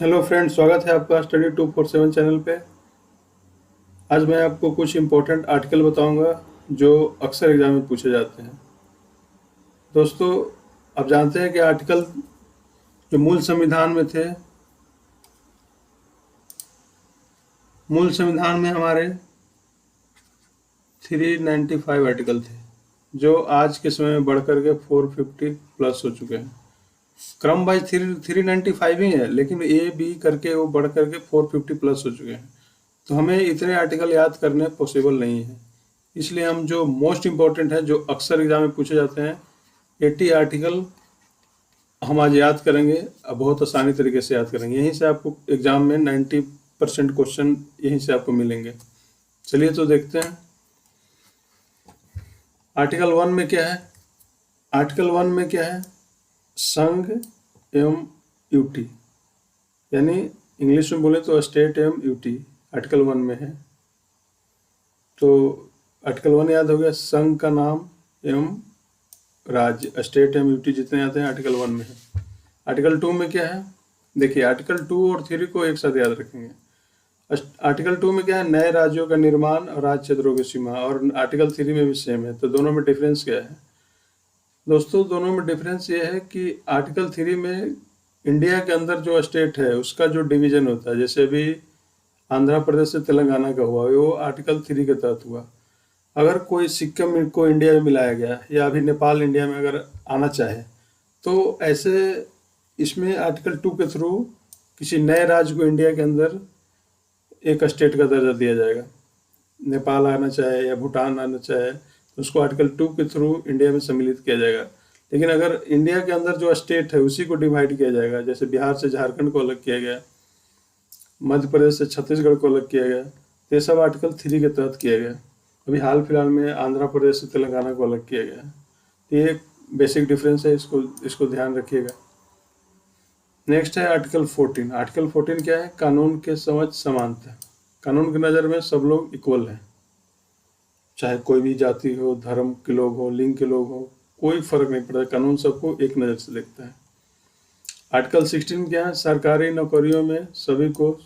Hello friends, स्वागत है आपका स्टडी 247 चैनल पे। आज मैं आपको कुछ इम्पोर्टेंट आर्टिकल बताऊंगा जो अक्सर एग्जाम में पूछे जाते हैं। दोस्तों, आप जानते हैं कि आर्टिकल जो मूल संविधान में हमारे 395 आर्टिकल थे, जो आज के समय में बढ़कर के 450 प्लस हो चुके हैं। क्रम वाइज 395 ही है, लेकिन ए बी करके वो बढ़ करके 450 प्लस हो चुके हैं। तो हमें इतने आर्टिकल याद करने पॉसिबल नहीं है, इसलिए हम जो मोस्ट इम्पोर्टेंट है, जो अक्सर एग्जाम में पूछे जाते हैं, 80 आर्टिकल हम आज याद करेंगे। बहुत आसानी तरीके से याद करेंगे। यहीं से आपको एग्जाम में 90% क्वेश्चन यहीं से आपको मिलेंगे। चलिए तो देखते हैं आर्टिकल 1 में क्या है। आर्टिकल 1 में क्या है? संघ एवं यूटी, यानी इंग्लिश में बोले तो स्टेट एवं यूटी आर्टिकल 1 में है। तो आर्टिकल 1 याद हो गया। संघ का नाम एवं राज्य, स्टेट एवं यूटी जितने आते हैं आर्टिकल 1 में है। आर्टिकल 2 में क्या है? देखिए, आर्टिकल 2 और 3 को एक साथ याद रखेंगे। आर्टिकल 2 में क्या है? नए राज्यों का निर्माण और राज्य क्षेत्रों की सीमा। और आर्टिकल 3 में भी सेम है। तो दोनों में डिफरेंस क्या है दोस्तों? दोनों में डिफरेंस ये है कि आर्टिकल 3 में इंडिया के अंदर जो स्टेट है उसका जो डिवीजन होता है, जैसे अभी आंध्र प्रदेश से तेलंगाना का हुआ, वो आर्टिकल 3 के तहत हुआ। अगर कोई सिक्किम को इंडिया में मिलाया गया, या अभी नेपाल इंडिया में अगर आना चाहे, तो ऐसे इसमें आर्टिकल 2 के थ्रू किसी नए राज्य को इंडिया के अंदर एक स्टेट का दर्जा दिया जाएगा। नेपाल आना चाहे या भूटान आना चाहे, तो उसको आर्टिकल 2 के थ्रू इंडिया में सम्मिलित किया जाएगा। लेकिन अगर इंडिया के अंदर जो स्टेट है उसी को डिवाइड किया जाएगा, जैसे बिहार से झारखंड को अलग किया गया, मध्य प्रदेश से छत्तीसगढ़ को अलग किया गया, तो ये सब आर्टिकल 3 के तहत किया गया। अभी हाल फिलहाल में आंध्र प्रदेश से तेलंगाना को अलग किया गया। तो ये बेसिक डिफरेंस है, इसको ध्यान रखिएगा। नेक्स्ट है आर्टिकल 14। आर्टिकल 14 क्या है? कानून के समझ समानता। कानून की नज़र में सब लोग इक्वल हैं, चाहे कोई भी जाति हो, धर्म के लोग हो, लिंग के लोग हो, कोई फर्क नहीं पड़ता। कानून सबको एक नज़र से देखता है। आर्टिकल 16 क्या है? सरकारी नौकरियों में सभी को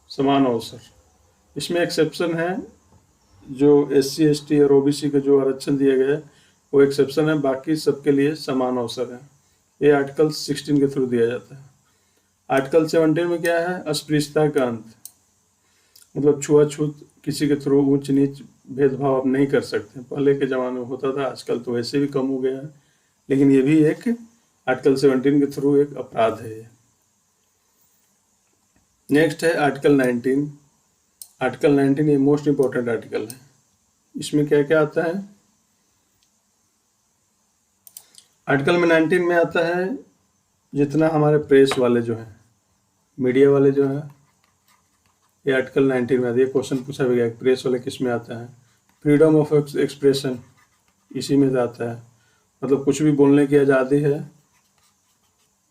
समान अवसर। इसमें एक्सेप्शन है, जो SC ST और OBC का जो आरक्षण दिया गया है वो एक्सेप्शन है, बाकी सबके लिए समान अवसर है। ये आर्टिकल 16 के थ्रू दिया जाता है। आर्टिकल 17 में क्या है? अस्पृश्यता का अंत, मतलब छुआछूत, किसी के थ्रू ऊंच नीच भेदभाव आप नहीं कर सकते। पहले के ज़माने में होता था, आजकल तो वैसे भी कम हो गया है, लेकिन ये भी एक आर्टिकल 17 के थ्रू एक अपराध है ये। नेक्स्ट है आर्टिकल 19। आर्टिकल 19 ये मोस्ट इम्पोर्टेंट आर्टिकल है। इसमें क्या क्या आता है? आर्टिकल में 19 में आता है जितना हमारे प्रेस वाले जो हैं, मीडिया वाले जो हैं, ये आर्टिकल 19 में आता है। ये क्वेश्चन पूछा भी गया, प्रेस वाले किस में आता है? फ्रीडम ऑफ एक्सप्रेशन इसी में आता है, मतलब कुछ भी बोलने की आज़ादी है,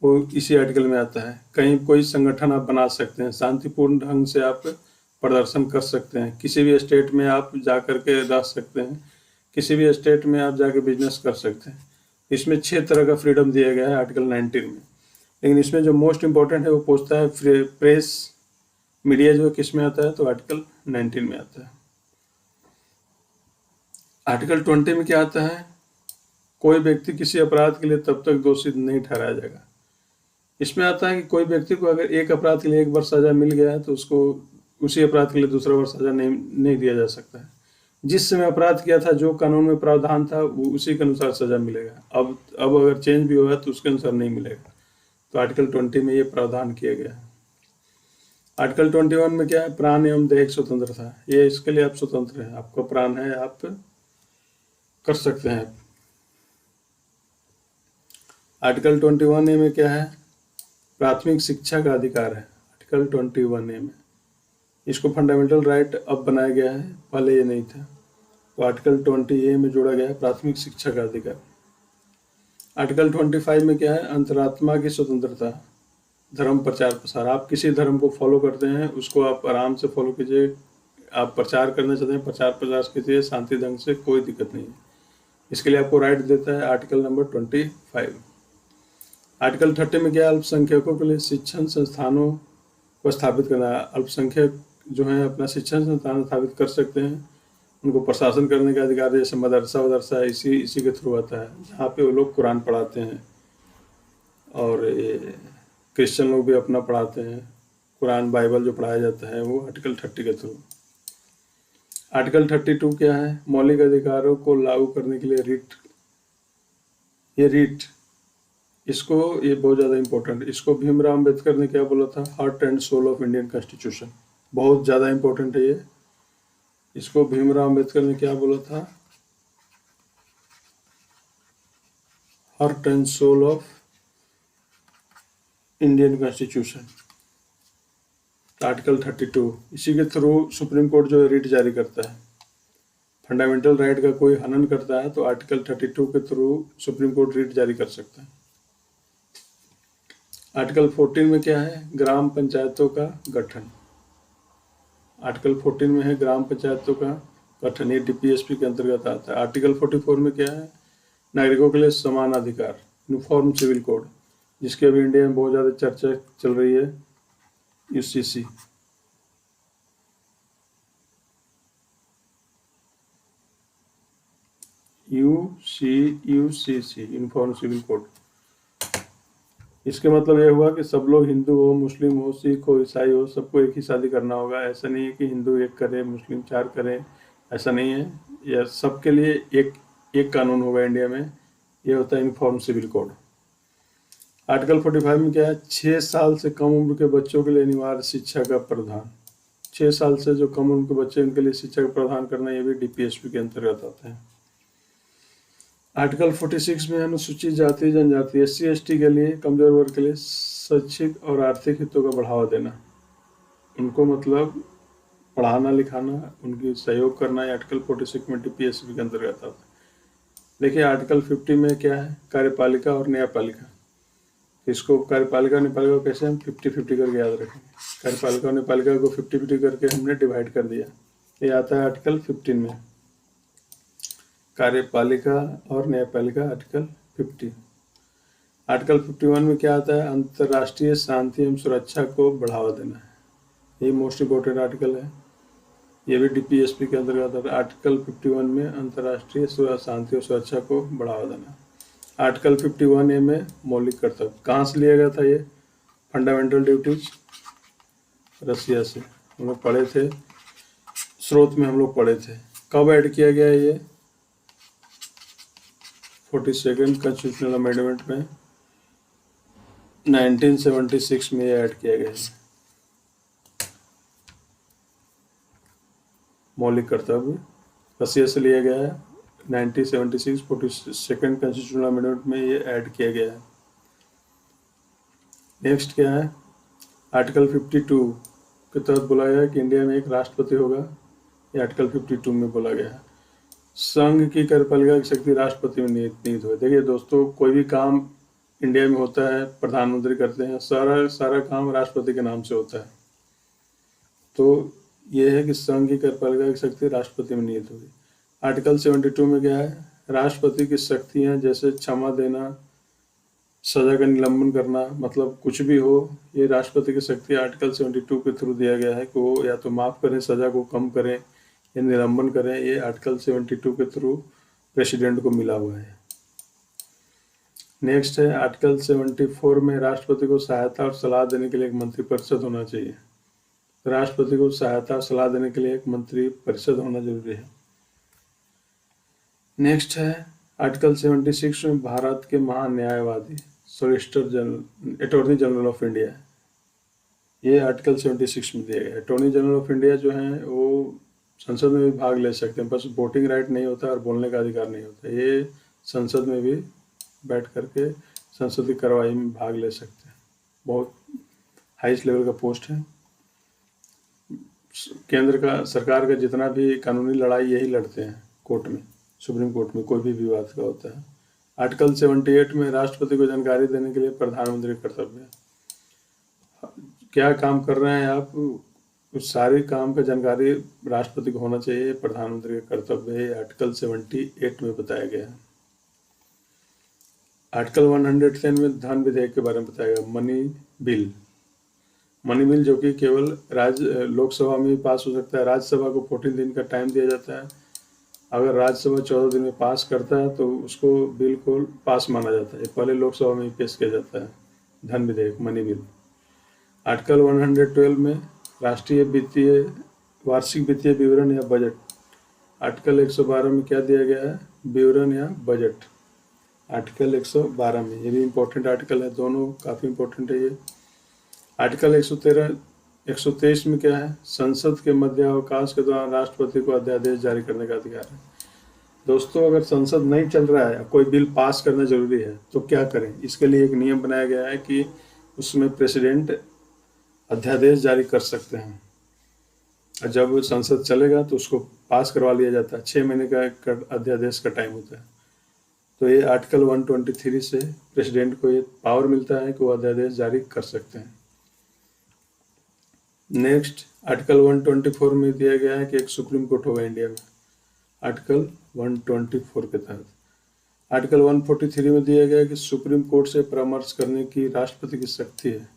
वो इसी आर्टिकल में आता है। कहीं कोई संगठन आप बना सकते हैं, शांतिपूर्ण ढंग से आप प्रदर्शन कर सकते हैं, किसी भी स्टेट में आप जा कर के रह सकते हैं, किसी भी स्टेट में आप जाके बिजनेस कर सकते हैं। इसमें 6 तरह का फ्रीडम दिया गया है आर्टिकल 19 में। लेकिन इसमें जो मोस्ट इम्पोर्टेंट है वो पूछता है प्रेस मीडिया जो किस में आता है, तो आर्टिकल 19 में आता है। आर्टिकल 20 में क्या आता है? कोई व्यक्ति किसी अपराध के लिए तब तक दोषी नहीं ठहराया जाएगा। इसमें आता है कि कोई व्यक्ति को अगर एक अपराध के लिए 1 वर्ष सजा मिल गया है, तो उसको उसी अपराध के लिए दूसरा वर्ष सजा नहीं दिया जा सकता है। जिस समय अपराध किया था, जो कानून में प्रावधान था, वो उसी के अनुसार सजा मिलेगा। अब अगर चेंज भी हुआ तो उसके अनुसार नहीं मिलेगा। तो आर्टिकल 20 में ये प्रावधान किया गया है। आर्टिकल 21 में क्या है? प्राण एवं दैहिक स्वतंत्रता। ये इसके लिए आप स्वतंत्र हैं, आपका प्राण है, आप कर सकते हैं। आर्टिकल 21A में क्या है? प्राथमिक शिक्षा का अधिकार है। आर्टिकल 21A में इसको फंडामेंटल राइट अब बनाया गया है, पहले ये नहीं था। तो आर्टिकल 20A में जोड़ा गया है प्राथमिक शिक्षा का अधिकार। आर्टिकल 25 में क्या है? अंतरात्मा की स्वतंत्रता, धर्म प्रचार प्रसार। आप किसी धर्म को फॉलो करते हैं, उसको आप आराम से फॉलो कीजिए। आप प्रचार करना चाहते हैं, प्रचार प्रसार कीजिए शांति ढंग से, कोई दिक्कत नहीं है। इसके लिए आपको राइट देता है आर्टिकल नंबर 25। आर्टिकल 30 में क्या? अल्पसंख्यकों के लिए शिक्षण संस्थानों को स्थापित करना है। अल्पसंख्यक जो हैं अपना शिक्षण संस्थान स्थापित कर सकते हैं, उनको प्रशासन करने का अधिकार, जैसे मदरसा वदरसा इसी के थ्रू आता है, जहाँ पे वो लोग कुरान पढ़ाते हैं और ये क्रिश्चियन लोग भी अपना पढ़ाते हैं। कुरान बाइबल जो पढ़ाया जाता है वो आर्टिकल 30 के थ्रू। आर्टिकल 32 क्या है? मौलिक अधिकारों को लागू करने के लिए रिट। ये रिट, इसको, ये बहुत ज़्यादा इम्पोर्टेंट, इसको भीमराव अम्बेडकर ने क्या बोला था? Heart and soul of Indian constitution. बहुत ज़्यादा इम्पोर्टेंट है ये। इसको भीमराव अम्बेडकर ने क्या बोला था? Heart and soul of Indian constitution, article 32। इसी के थ्रू सुप्रीम कोर्ट जो है रिट जारी करता है। फंडामेंटल राइट का कोई हनन करता है तो आर्टिकल 32 के थ्रू सुप्रीम कोर्ट रिट जारी कर सकता है। आर्टिकल 14 में क्या है? ग्राम पंचायतों का गठन। आर्टिकल 14 में है ग्राम पंचायतों का गठन, ये डीपीएसपी के अंतर्गत आता है। आर्टिकल 44 में क्या है? नागरिकों के लिए समान अधिकार, यूनिफॉर्म सिविल कोड, जिसकी अभी इंडिया में बहुत ज़्यादा चर्चा चल रही है, UCC. UCC, uniform civil code. इसके मतलब ये हुआ कि सब लोग, हिंदू हो, मुस्लिम हो, सिख हो, ईसाई हो, सबको एक ही शादी करना होगा। ऐसा नहीं है कि हिंदू एक करे, मुस्लिम 4 करें, ऐसा नहीं है। यह सबके लिए एक कानून होगा इंडिया में, ये होता है यूनिफॉर्म सिविल कोड। आर्टिकल 45 में क्या है? 6 साल से कम उम्र के बच्चों के लिए अनिवार्य शिक्षा का प्रावधान। 6 साल से जो कम उम्र के बच्चे, उनके लिए शिक्षा का प्रावधान करना, ये भी डीपीएसपी के अंतर्गत आता है। आर्टिकल 46 में अनुसूचित जाति जनजाति, SC ST के लिए, कमजोर वर्ग के लिए शैक्षिक और आर्थिक हितों का बढ़ावा देना, उनको मतलब पढ़ाना लिखाना, उनकी सहयोग करना, आर्टिकल 46 में डीपीएसपी के अंतर्गत आता है। देखिए आर्टिकल 50 में क्या है? कार्यपालिका और न्यायपालिका। इसको कार्यपालिका और न्यायपालिका को कैसे हम 50-50 करके याद रखेंगे? कार्यपालिका और न्यायपालिका को 50-50 करके हमने डिवाइड कर दिया। ये आता है आर्टिकल 15 में, कार्यपालिका और न्यायपालिका, आर्टिकल 50। आर्टिकल 51 में क्या आता है? अंतर्राष्ट्रीय शांति एवं सुरक्षा को बढ़ावा देना है। ये मोस्ट इम्पोर्टेंट आर्टिकल है, ये भी डीपीएसपी के अंतर्गत आता है। आर्टिकल 51 में अंतर्राष्ट्रीय शांति और सुरक्षा को बढ़ावा देना। आर्टिकल 51A में मौलिक कर्तव्य, कहाँ से लिया गया था ये? फंडामेंटल ड्यूटीज, रसिया से हम लोग पढ़े थे, स्रोत में हम लोग पढ़े थे। कब ऐड किया गया है ये? 42nd कॉन्स्टिट्यूशनल अमेंडमेंट में 1976 में ये ऐड किया गया है। मौलिक कर्तव्य रसिया से लिया गया है, 1976 42nd कॉन्स्टिट्यूशनल अमेंडमेंट में ये ऐड किया गया है। नेक्स्ट क्या है? आर्टिकल 52 के तहत बोला गया है कि इंडिया में एक राष्ट्रपति होगा, ये आर्टिकल 52 में बोला गया है। संघ की कार्यपालिका की शक्ति राष्ट्रपति में निहित हो। देखिए दोस्तों, कोई भी काम इंडिया में होता है प्रधानमंत्री करते हैं, सारा काम राष्ट्रपति के नाम से होता है। तो ये है कि संघ की कार्यपालिका की शक्ति राष्ट्रपति में निहित होगी। आर्टिकल 72 में क्या है? राष्ट्रपति की शक्तियाँ जैसे क्षमा देना, सजा का निलंबन करना, मतलब कुछ भी हो, ये राष्ट्रपति की शक्ति आर्टिकल 72 के थ्रू दिया गया है कि वो या तो माफ़ करें, सजा को कम करें या निलंबन करें। ये आर्टिकल 72 के थ्रू प्रेसिडेंट को मिला हुआ है। नेक्स्ट है आर्टिकल 74 में राष्ट्रपति को सहायता और सलाह देने के लिए एक मंत्रिपरिषद होना चाहिए। राष्ट्रपति को सहायता और सलाह देने के लिए एक मंत्रिपरिषद होना जरूरी है। नेक्स्ट है आर्टिकल 76 में भारत के महान्यायवादी solicitor general, attorney general of India, ये आर्टिकल 76 में दिया गया है। अटॉर्नी जनरल ऑफ इंडिया जो हैं वो संसद में भी भाग ले सकते हैं, बस वोटिंग राइट नहीं होता और बोलने का अधिकार नहीं होता। ये संसद में भी बैठ करके संसद की कार्रवाई में भाग ले सकते हैं। बहुत हाईएस्ट लेवल का पोस्ट है। केंद्र का, सरकार का जितना भी कानूनी लड़ाई यही लड़ते हैं कोर्ट में, सुप्रीम कोर्ट में, कोई भी विवाद का होता है। आर्टिकल 78 में राष्ट्रपति को जानकारी देने के लिए प्रधानमंत्री का कर्तव्य है। क्या काम कर रहे हैं आप, उस सारे काम का जानकारी राष्ट्रपति को होना चाहिए, प्रधानमंत्री का कर्तव्य है। आर्टिकल 78 में बताया गया है। आर्टिकल 110 में धन विधेयक के बारे में बताया गया, मनी बिल। मनी बिल जो कि केवल लोकसभा में ही पास हो सकता है, राज्यसभा को 14 दिन का टाइम दिया जाता है। अगर राज्यसभा 14 दिन में पास करता है तो उसको बिल को पास माना जाता है। पहले लोकसभा में ही पेश किया जाता है धन विधेयक, मनी बिल। आर्टिकल 112 में राष्ट्रीय वार्षिक वित्तीय विवरण या बजट। आर्टिकल 112 में क्या दिया गया है? विवरण या बजट। आर्टिकल 112 में, ये भी इम्पोर्टेंट आर्टिकल है, दोनों काफ़ी इम्पोर्टेंट है ये। आर्टिकल 123 में क्या है? संसद के मध्यावकाश के दौरान राष्ट्रपति को अध्यादेश जारी करने का अधिकार है। दोस्तों, अगर संसद नहीं चल रहा है, कोई बिल पास करना जरूरी है, तो क्या करें? इसके लिए एक नियम बनाया गया है कि उसमें प्रेसिडेंट अध्यादेश जारी कर सकते हैं। और जब संसद चलेगा तो उसको पास करवा लिया जाता है। 6 महीने का अध्यादेश का टाइम होता है। तो ये आर्टिकल 123 से प्रेसिडेंट को ये पावर मिलता है कि वो अध्यादेश जारी कर सकते हैं। नेक्स्ट, आर्टिकल 124 में दिया गया है कि एक सुप्रीम कोर्ट होगा इंडिया में। आर्टिकल 124 के तहत आर्टिकल 143 में दिया गया है कि सुप्रीम कोर्ट से परामर्श करने की राष्ट्रपति की शक्ति है।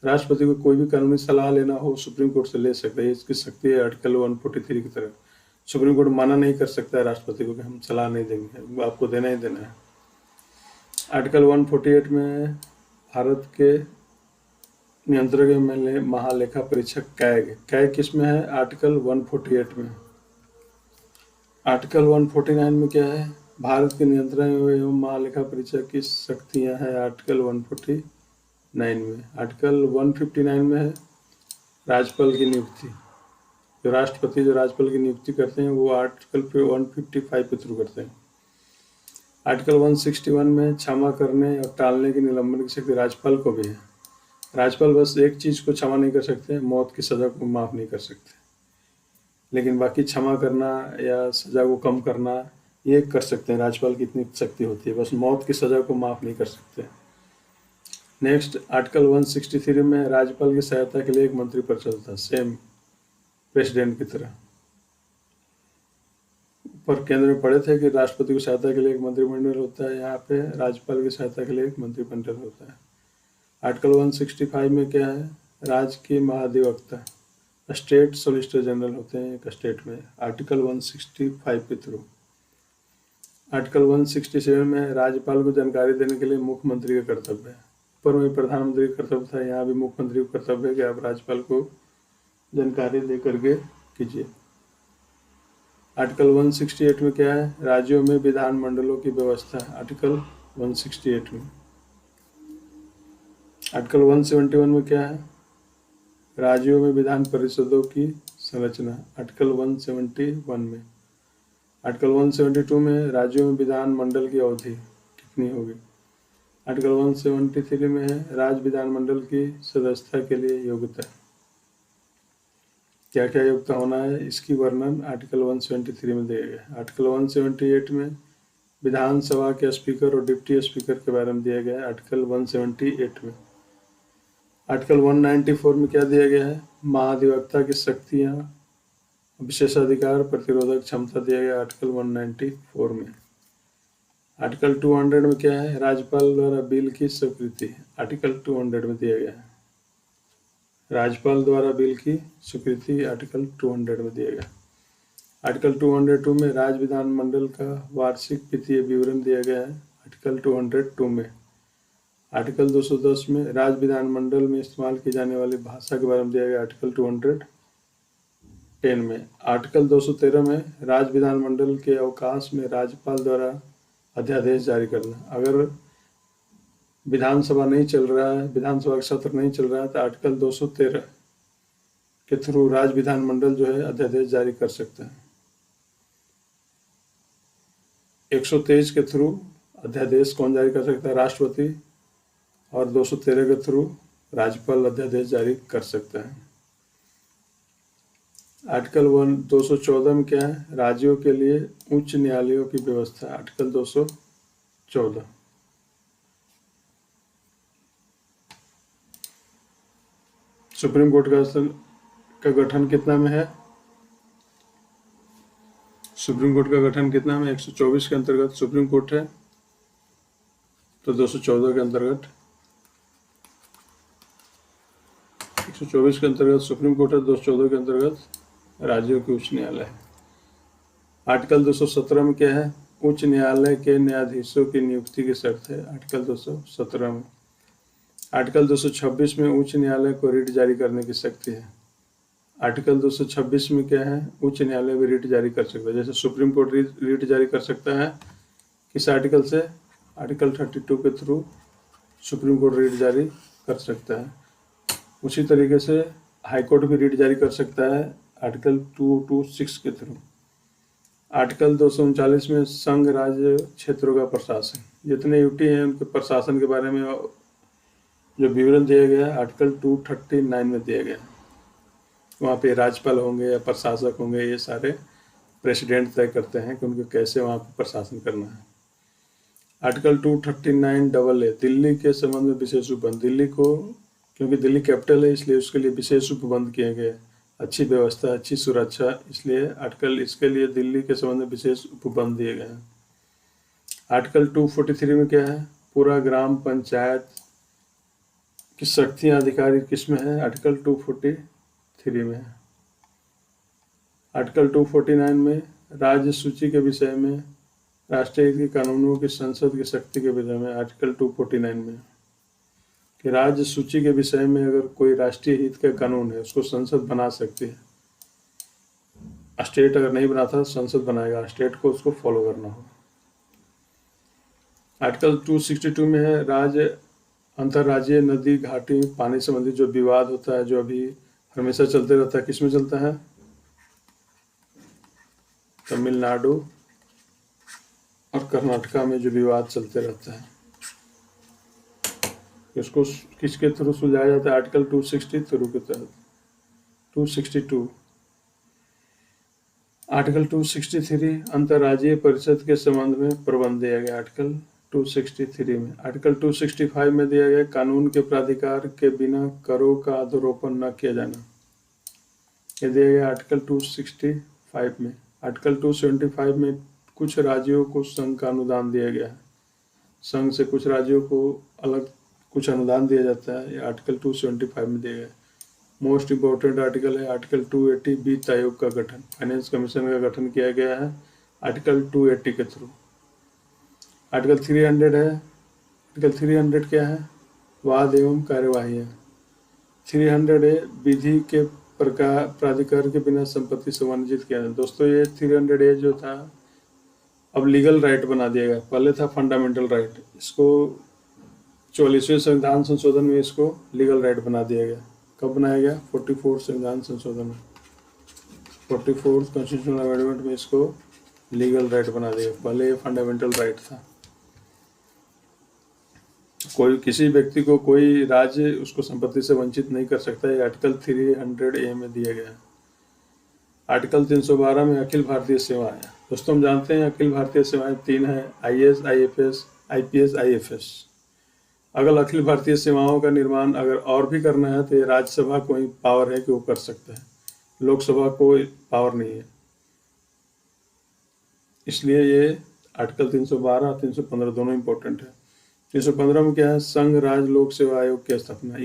राष्ट्रपति को कोई भी कानूनी सलाह लेना हो सुप्रीम कोर्ट से ले सकता है, इसकी शक्ति है आर्टिकल 143 की तरह। सुप्रीम कोर्ट मना नहीं कर सकता है राष्ट्रपति को कि हम सलाह नहीं देंगे, आपको देना ही देना है। आर्टिकल 148 में भारत के नियंत्रक में महालेखा परीक्षक कैग किस में है? आर्टिकल 148 में। आर्टिकल 149 में क्या है? भारत के नियंत्रण एवं महालेखा परीक्षक की शक्तियां हैं, आर्टिकल 149 में। आर्टिकल 159 में है राज्यपाल की नियुक्ति। जो राष्ट्रपति जो राज्यपाल की नियुक्ति करते हैं वो आर्टिकल 155 के थ्रू करते हैं। आर्टिकल 161 में क्षमा करने और टालने की निलंबन की शक्ति राज्यपाल को भी है। राज्यपाल बस एक चीज को क्षमा नहीं कर सकते, मौत की सजा को माफ नहीं कर सकते, लेकिन बाकी क्षमा करना या सजा को कम करना ये कर सकते हैं। राज्यपाल की इतनी शक्ति होती है, बस मौत की सजा को माफ नहीं कर सकते। नेक्स्ट, आर्टिकल 163 में राज्यपाल की सहायता के लिए एक मंत्री पर चलता है, सेम प्रेसिडेंट की तरह। पर केंद्र में पढ़े थे कि राष्ट्रपति की सहायता के लिए एक मंत्रिमंडल होता है, यहाँ पे राज्यपाल की सहायता के लिए एक मंत्रिमंडल होता है। आर्टिकल 165 में क्या है? राज्य के महाधिवक्ता स्टेट सोलिसिटर जनरल होते हैं एक स्टेट में, आर्टिकल 165 के थ्रू। आर्टिकल 167 में राज्यपाल को जानकारी देने के लिए मुख्यमंत्री का कर्तव्य है। ऊपर में प्रधानमंत्री का कर्तव्य था, यहाँ भी मुख्यमंत्री का कर्तव्य है कि आप राज्यपाल को जानकारी दे करके कीजिए। आर्टिकल 168 में क्या है? राज्यों में विधानमंडलों की व्यवस्था, आर्टिकल 168 में। आर्टिकल 171 में क्या है? राज्यों में विधान परिषदों की संरचना, आर्टिकल 171 में। आर्टिकल 172 में राज्यों में विधानमंडल की अवधि कितनी होगी। आर्टिकल 173 में है राज्य विधानमंडल की सदस्यता के लिए योग्यता, क्या क्या योग्यता होना है, इसकी वर्णन आर्टिकल 173 में दिया गया है। आर्टिकल 178 में विधानसभा के स्पीकर और डिप्टी स्पीकर के बारे में दिया गया है, आर्टिकल 178 में। आर्टिकल 194 में क्या दिया गया है? महाधिवक्ता की शक्तियां, विशेषाधिकार, प्रतिरोधक क्षमता दिया गया, आर्टिकल 194 में। आर्टिकल 200 में क्या है? राज्यपाल द्वारा बिल की स्वीकृति, आर्टिकल 200 में दिया गया है। राज्यपाल द्वारा बिल की स्वीकृति आर्टिकल 200 में दिया गया। आर्टिकल 202 में राज्य विधानमंडल का वार्षिक वित्तीय विवरण दिया गया है, आर्टिकल 202 में। आर्टिकल 210 में राज्य विधानमंडल में इस्तेमाल की जाने वाली भाषा के बारे में दिया गया, आर्टिकल 210 में। आर्टिकल 213 में राज्य विधानमंडल के अवकाश में राज्यपाल द्वारा अध्यादेश जारी करना। अगर विधानसभा नहीं चल रहा है, विधानसभा का सत्र नहीं चल रहा है, तो आर्टिकल 213 के थ्रू राज्य विधानमंडल जो है अध्यादेश जारी कर सकता है। 123 के थ्रू अध्यादेश कौन जारी कर सकता है? राष्ट्रपति। और 213 के थ्रू राज्यपाल अध्यादेश जारी कर सकता है। आर्टिकल 214 में क्या है? राज्यों के लिए उच्च न्यायालयों की व्यवस्था, आर्टिकल 214। सुप्रीम कोर्ट का गठन कितना में है? सुप्रीम कोर्ट का गठन कितना में? 124 के अंतर्गत सुप्रीम कोर्ट है, तो 214 के अंतर्गत 124 के अंतर्गत सुप्रीम कोर्ट है, 214 के अंतर्गत राज्यों के उच्च न्यायालय है। आर्टिकल 217 में क्या है? उच्च न्यायालय के न्यायाधीशों की नियुक्ति की शर्त है, आर्टिकल 217 में। आर्टिकल 226 में उच्च न्यायालय को रिट जारी करने की शक्ति है। आर्टिकल 226 में क्या है? उच्च न्यायालय भी रिट जारी कर सकता है। जैसे सुप्रीम कोर्ट रिट जारी कर सकता है किस आर्टिकल से? आर्टिकल 32 के थ्रू सुप्रीम कोर्ट रिट जारी कर सकता है। उसी तरीके से हाई कोर्ट भी रिट जारी कर सकता है आर्टिकल 226 के थ्रू। आर्टिकल 239 में संघ राज्य क्षेत्रों का प्रशासन, जितने यूटी हैं उनके प्रशासन के बारे में जो विवरण दिया गया है आर्टिकल 239 में दिया गया है। वहाँ पे राज्यपाल होंगे या प्रशासक होंगे, ये सारे प्रेसिडेंट तय करते हैं कि उनको कैसे वहाँ पे प्रशासन करना है। आर्टिकल 239 AA, दिल्ली के संबंध में विशेष उपबंध। दिल्ली को, क्योंकि दिल्ली कैपिटल है इसलिए उसके लिए विशेष उपबंध किए गए, अच्छी व्यवस्था, अच्छी सुरक्षा, इसलिए आर्टिकल इसके लिए दिल्ली के संबंध में विशेष उपबंध दिए गए हैं। आर्टिकल 243 में क्या है? पूरा ग्राम पंचायत की शक्तियाँ अधिकारी किसमें है? आर्टिकल 243 में है। आर्टिकल 249 में राज्य सूची के विषय में, राष्ट्रीय हित के कानूनों की संसद की शक्ति के विषय में, आर्टिकल 249 में कि राज्य सूची के विषय में अगर कोई राष्ट्रीय हित का कानून है उसको संसद बना सकती है। स्टेट अगर नहीं बनाता संसद बनाएगा, स्टेट को उसको फॉलो करना होगा। आर्टिकल 262 में है राज्य अंतर्राज्यीय नदी घाटी पानी संबंधी जो विवाद होता है, जो अभी हमेशा चलते रहता है, किसमें चलता है? तमिलनाडु और कर्नाटका में जो विवाद चलते रहता है, इसको किसके थ्रू सुलझाया जाता है? आर्टिकल 263 के तहत। 262 आर्टिकल 263 अंतर्राज्यीय परिषद के संबंध में प्रबंध दिया गया, आर्टिकल 263 में। आर्टिकल 265 में दिया गया कानून के प्राधिकार के बिना करों का अधोरोपण न किया जाना, ये दिया गया आर्टिकल 265 में। आर्टिकल 275 में कुछ राज्यों को संघ का अनुदान दिया गया है, संघ से कुछ राज्यों को अलग कुछ अनुदान दिया जाता है, ये आर्टिकल 275 में दिया गया। मोस्ट इम्पोर्टेंट आर्टिकल है आर्टिकल 280, वित्त आयोग का गठन, फाइनेंस कमीशन का गठन किया गया है आर्टिकल 280 के थ्रू। आर्टिकल 300 है, आर्टिकल 300 क्या है? वाद एवं कार्यवाही है। 300 विधि के प्रकार प्राधिकार के बिना संपत्ति से वाणिज्यित किया जाए। दोस्तों ये 300 जो था अब लीगल राइट बना दिया गया, पहले था फंडामेंटल राइट, इसको 44वें संविधान संशोधन में इसको लीगल राइट बना दिया गया। कब बनाया गया? 44 संविधान संशोधन में, 44 कॉन्स्टिट्यूशनल अमेंडमेंट में इसको लीगल राइट बना दिया। पहले ये फंडामेंटल राइट था, कोई किसी व्यक्ति को कोई राज्य उसको संपत्ति से वंचित नहीं कर सकता, ये आर्टिकल 300A में दिया गया। आर्टिकल 312 में अखिल भारतीय सेवाएं। दोस्तों हम जानते हैं अखिल भारतीय सेवाएं 3 है, IAS, IFS, IPS, IFS। अगर अखिल भारतीय सेवाओं का निर्माण अगर और भी करना है तो ये राज्यसभा को ही पावर है कि वो कर सकता है, लोकसभा को पावर नहीं है। इसलिए ये आर्टिकल 312 और 315 दोनों इंपॉर्टेंट है। 315 में क्या है? संघ राज्य लोक सेवा आयोग की स्थापना।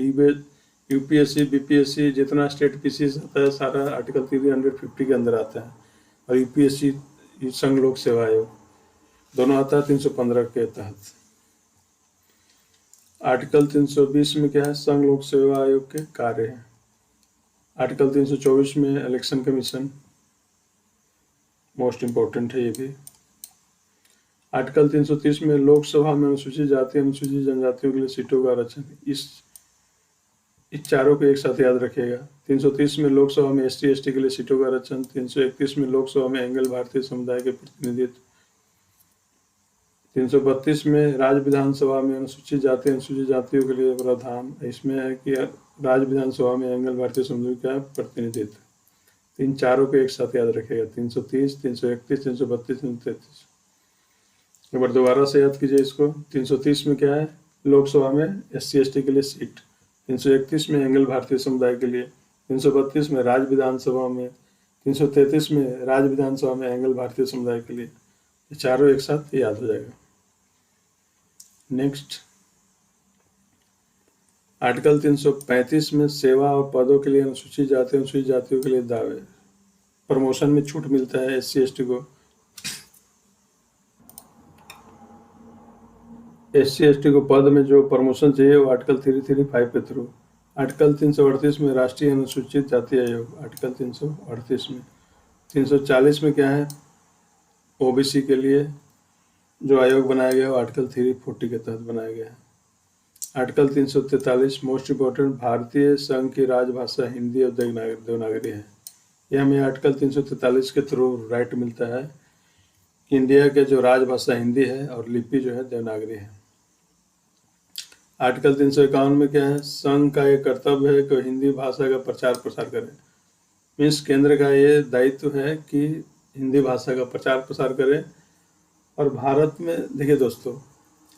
UPSC, BPSC जितना स्टेट PCS आता है सारा आर्टिकल 350 के अंदर आता है, और UPSC संघ लोक सेवा आयोग दोनों आता है 315 के तहत। आर्टिकल 320 में क्या है? संघ लोक सेवा आयोग के कार्य है। आर्टिकल 324 में इलेक्शन कमीशन, मोस्ट इम्पोर्टेंट है ये भी। आर्टिकल 330 में लोकसभा में अनुसूचित जाति अनुसूचित जनजातियों के लिए सीटों का आरक्षण। इस चारों को एक साथ याद रखिएगा। 330 में लोकसभा में SC ST के लिए सीटों का आरक्षण। 331 में लोकसभा में एंग्लो भारतीय समुदाय के प्रतिनिधित्व। 332 में राज्य विधानसभा में अनुसूचित जाति अनुसूचित जातियों के लिए प्रावधान। इसमें है कि राज्य विधानसभा में एंग्लो भारतीय समुदाय का प्रतिनिधित्व। इन चारों को एक साथ याद रखेगा, 330, 331, 332, 333। एक बार दोबारा से याद कीजिए इसको। 330 में क्या है? लोकसभा में SC ST के लिए सीट। 331 में एंग्लो भारतीय समुदाय के लिए। 332 में राज्य विधानसभा में। 333 में राज्य विधानसभा में एंग्लो भारतीय समुदाय के लिए। ये चारों एक साथ याद हो जाएगा। नेक्स्ट, आर्टिकल 335 में सेवा और पदों के लिए अनुसूचित जाति अनुसूचित जातियों के लिए दावे, प्रमोशन में छूट मिलता है SC ST को। SC ST को पद में जो प्रमोशन चाहिए वो आर्टिकल 335 के थ्रू। आर्टिकल 338 में राष्ट्रीय अनुसूचित जाति आयोग, आर्टिकल 338 में। 340 में क्या है, OBC के लिए जो आयोग बनाया गया वो आर्टिकल 340 के तहत बनाया गया है। आर्टिकल 343 मोस्ट इम्पोर्टेंट, भारतीय संघ की राजभाषा हिंदी और देवनागरी है। यह हमें आर्टिकल 343 के थ्रू राइट मिलता है। इंडिया के जो राजभाषा हिंदी है और लिपि जो है देवनागरी है। आर्टिकल 351 में क्या है, संघ का ये कर्तव्य है कि हिंदी भाषा का प्रचार प्रसार करे। मीन्स केंद्र का ये दायित्व है कि हिंदी भाषा का प्रचार प्रसार करे। और भारत में देखिए दोस्तों,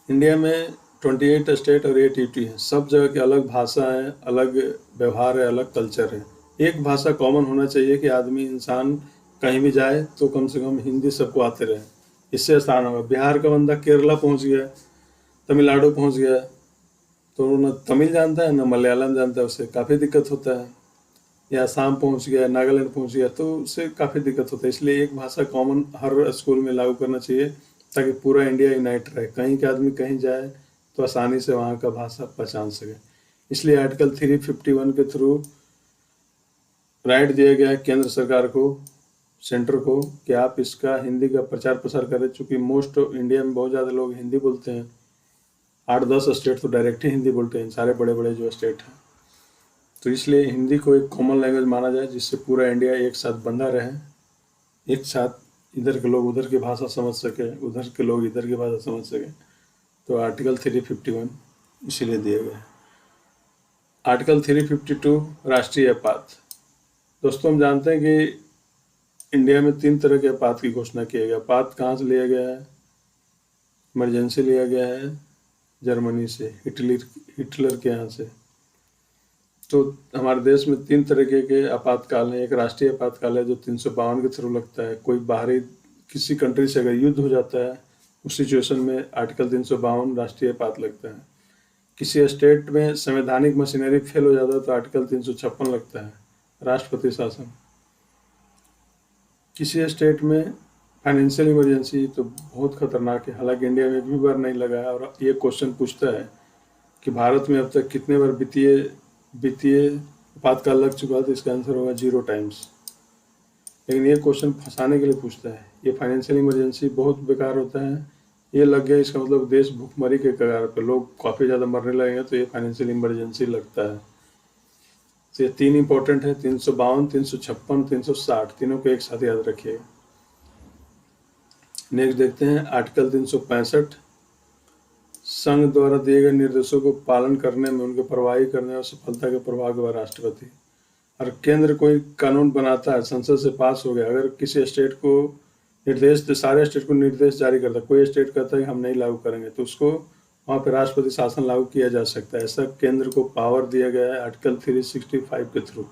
इंडिया में 28 स्टेट और 8 यूटी है। सब जगह की अलग भाषा है, अलग व्यवहार है, अलग कल्चर है। एक भाषा कॉमन होना चाहिए कि आदमी इंसान कहीं भी जाए तो कम से कम हिंदी सबको आते रहे, इससे आसान होगा। बिहार का बंदा केरला पहुंच गया, तमिलनाडु पहुंच गया, तो न तमिल जानता है न मलयालम जानता है, उससे काफ़ी दिक्कत होता है। या असम पहुंच गया, नागालैंड पहुंच गया, तो उससे काफ़ी दिक्कत होता है। इसलिए एक भाषा कॉमन हर स्कूल में लागू करना चाहिए ताकि पूरा इंडिया यूनाइट रहे। कहीं के आदमी कहीं जाए तो आसानी से वहाँ का भाषा पहचान सके। इसलिए आर्टिकल 351 के थ्रू राइट दिया गया है केंद्र सरकार को, सेंटर को, कि आप इसका हिंदी का प्रचार प्रसार करें। चूँकि मोस्ट इंडिया में बहुत ज़्यादा लोग हिंदी बोलते हैं, 8-10 स्टेट तो डायरेक्ट ही हिंदी बोलते हैं, सारे बड़े बड़े जो स्टेट हैं। तो इसलिए हिंदी को एक कॉमन लैंग्वेज माना जाए जिससे पूरा इंडिया एक साथ बंधा रहे, एक साथ इधर के लोग उधर की भाषा समझ सके, उधर के लोग इधर की भाषा समझ सके। तो आर्टिकल 351 इसीलिए दिया गया है। आर्टिकल 352 राष्ट्रीय आपात। दोस्तों हम जानते हैं कि इंडिया में 3 तरह के आपात की घोषणा किया गया। आपात कहाँ से लिया गया है, इमरजेंसी लिया गया है जर्मनी से, हिटलर के यहाँ से। तो हमारे देश में 3 तरीके के आपातकाल हैं। एक राष्ट्रीय आपातकाल है जो 352 के थ्रू लगता है। कोई बाहरी किसी कंट्री से अगर युद्ध हो जाता है उस सिचुएशन में आर्टिकल 352 राष्ट्रीय आपात लगता है। किसी स्टेट में संवैधानिक मशीनरी फेल हो जाता है तो आर्टिकल 356 लगता है, राष्ट्रपति शासन। किसी स्टेट में फाइनेंशियल इमरजेंसी तो बहुत खतरनाक है, हालांकि इंडिया में भी बार नहीं लगा है। और ये क्वेश्चन पूछता है कि भारत में अब तक कितने बार वित्तीय आपातकाल लग चुका है, तो इसका आंसर होगा 0 टाइम्स। लेकिन ये क्वेश्चन फंसाने के लिए पूछता है। ये फाइनेंशियल इमरजेंसी बहुत बेकार होता है, ये लग गया इसका मतलब देश भूखमरी के कगार पे, लोग काफ़ी ज़्यादा मरने लगेंगे, तो ये फाइनेंशियल इमरजेंसी लगता है। तो ये 3 इंपॉर्टेंट है, 352, 356, 360, तीनों को एक साथ याद रखिएगा। नेक्स्ट देखते हैं आर्टिकल 365, संघ द्वारा दिए गए निर्देशों को पालन करने में, उनके प्रभावी करने और सफलता के प्रभाव के बाद राष्ट्रपति। और केंद्र कोई कानून बनाता है, संसद से पास हो गया, अगर किसी स्टेट को निर्देश, सारे स्टेट को निर्देश जारी करता है, कोई स्टेट कहता है कि हम नहीं लागू करेंगे, तो उसको वहाँ पे राष्ट्रपति शासन लागू किया जा सकता है। ऐसा केंद्र को पावर दिया गया है आर्टिकल 365 के थ्रू।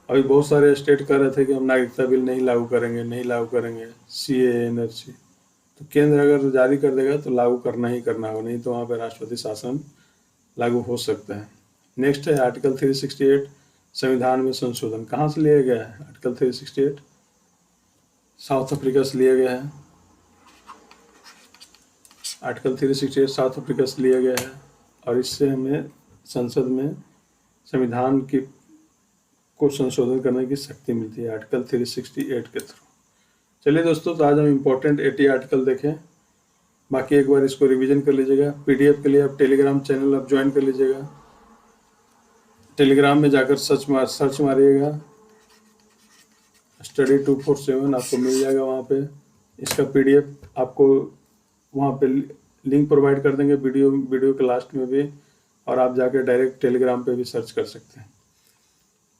अभी बहुत सारे स्टेट कह रहे थे कि हम नागरिकता बिल नहीं लागू करेंगे, CAA, NRC। तो केंद्र अगर जारी कर देगा तो लागू करना ही करना होगा, नहीं तो वहाँ पे राष्ट्रपति शासन लागू हो सकता है। नेक्स्ट है आर्टिकल 368, संविधान में संशोधन। कहाँ से लिया गया है आर्टिकल 368? साउथ अफ्रीका से लिया गया है। आर्टिकल 368 साउथ अफ्रीका से लिया गया है और इससे हमें संसद में संविधान की को संशोधन करने की शक्ति मिलती है आर्टिकल 368 के थ्रू। चलिए दोस्तों, तो आज हम इम्पोर्टेंट 80 आर्टिकल देखें। बाकी एक बार इसको रिवीजन कर लीजिएगा। PDF के लिए आप टेलीग्राम चैनल आप ज्वाइन कर लीजिएगा। टेलीग्राम में जाकर सर्च मारिएगा स्टडी 247, आपको मिल जाएगा वहाँ पे। इसका PDF आपको वहाँ पे लिंक प्रोवाइड कर देंगे वीडियो के लास्ट में भी, और आप जाकर डायरेक्ट टेलीग्राम पे भी सर्च कर सकते हैं।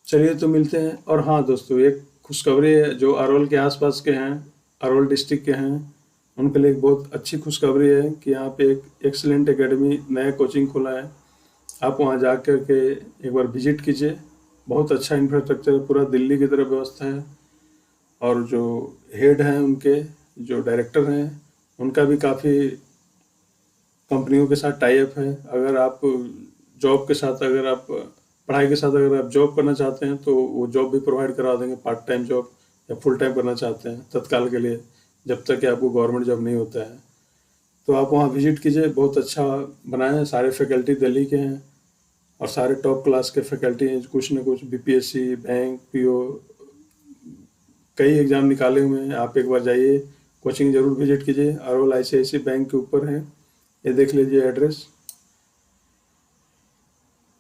चलिए तो मिलते हैं। और हाँ दोस्तों, एक खुशखबरी है, जो अरवल के आसपास के हैं, अरवल डिस्ट्रिक्ट के हैं, उनके लिए एक बहुत अच्छी खुशखबरी है कि यहाँ पे एक एक्सीलेंट एकेडमी नया कोचिंग खुला है। आप वहाँ जा कर के एक बार विजिट कीजिए। बहुत अच्छा इंफ्रास्ट्रक्चर है, पूरा दिल्ली की तरह व्यवस्था है। और जो हेड हैं, उनके जो डायरेक्टर हैं, उनका भी काफ़ी कंपनियों के साथ टाई अप है। अगर आप जॉब के साथ अगर आप पढ़ाई के साथ अगर आप जॉब करना चाहते हैं तो वो जॉब भी प्रोवाइड करा देंगे, पार्ट टाइम जॉब, या फुल टाइम करना चाहते हैं तत्काल के लिए जब तक कि आपको गवर्नमेंट जॉब नहीं होता है। तो आप वहाँ विजिट कीजिए, बहुत अच्छा बनाए हैं, सारे फैकल्टी दिल्ली के हैं और सारे टॉप क्लास के फैकल्टी हैं, कुछ न कुछ बीपीएससी, बैंक, पीओ, कई एग्ज़ाम निकाले हुए हैं। आप एक बार जाइए, कोचिंग ज़रूर विजिट कीजिए। अरोल आईसीआईसी बैंक के ऊपर है, ये देख लीजिए एड्रेस।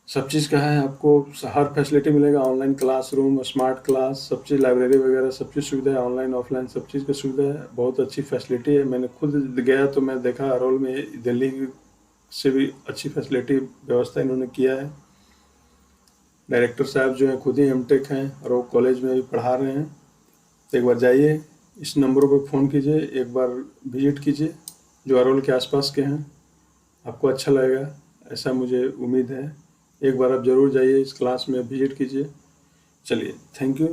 सब चीज़ का है, आपको हर फैसिलिटी मिलेगा, ऑनलाइन क्लासरूम, स्मार्ट क्लास, सब चीज़, लाइब्रेरी वगैरह सब चीज़ सुविधा है, ऑनलाइन ऑफलाइन सब चीज़ की सुविधा है, बहुत अच्छी फैसिलिटी है। मैंने खुद गया तो मैं देखा अरोल में दिल्ली से भी अच्छी फैसिलिटी व्यवस्था इन्होंने किया है। डायरेक्टर साहब जो हैं खुद ही एमटेक हैं और वो कॉलेज में भी पढ़ा रहे हैं। तो एक बार जाइए, इस नंबरों पर फ़ोन कीजिए, एक बार विजिट कीजिए, जो अरोल के आसपास के हैं, आपको अच्छा लगेगा, ऐसा मुझे उम्मीद है। एक बार आप ज़रूर जाइए, इस क्लास में विजिट कीजिए। चलिए, थैंक यू।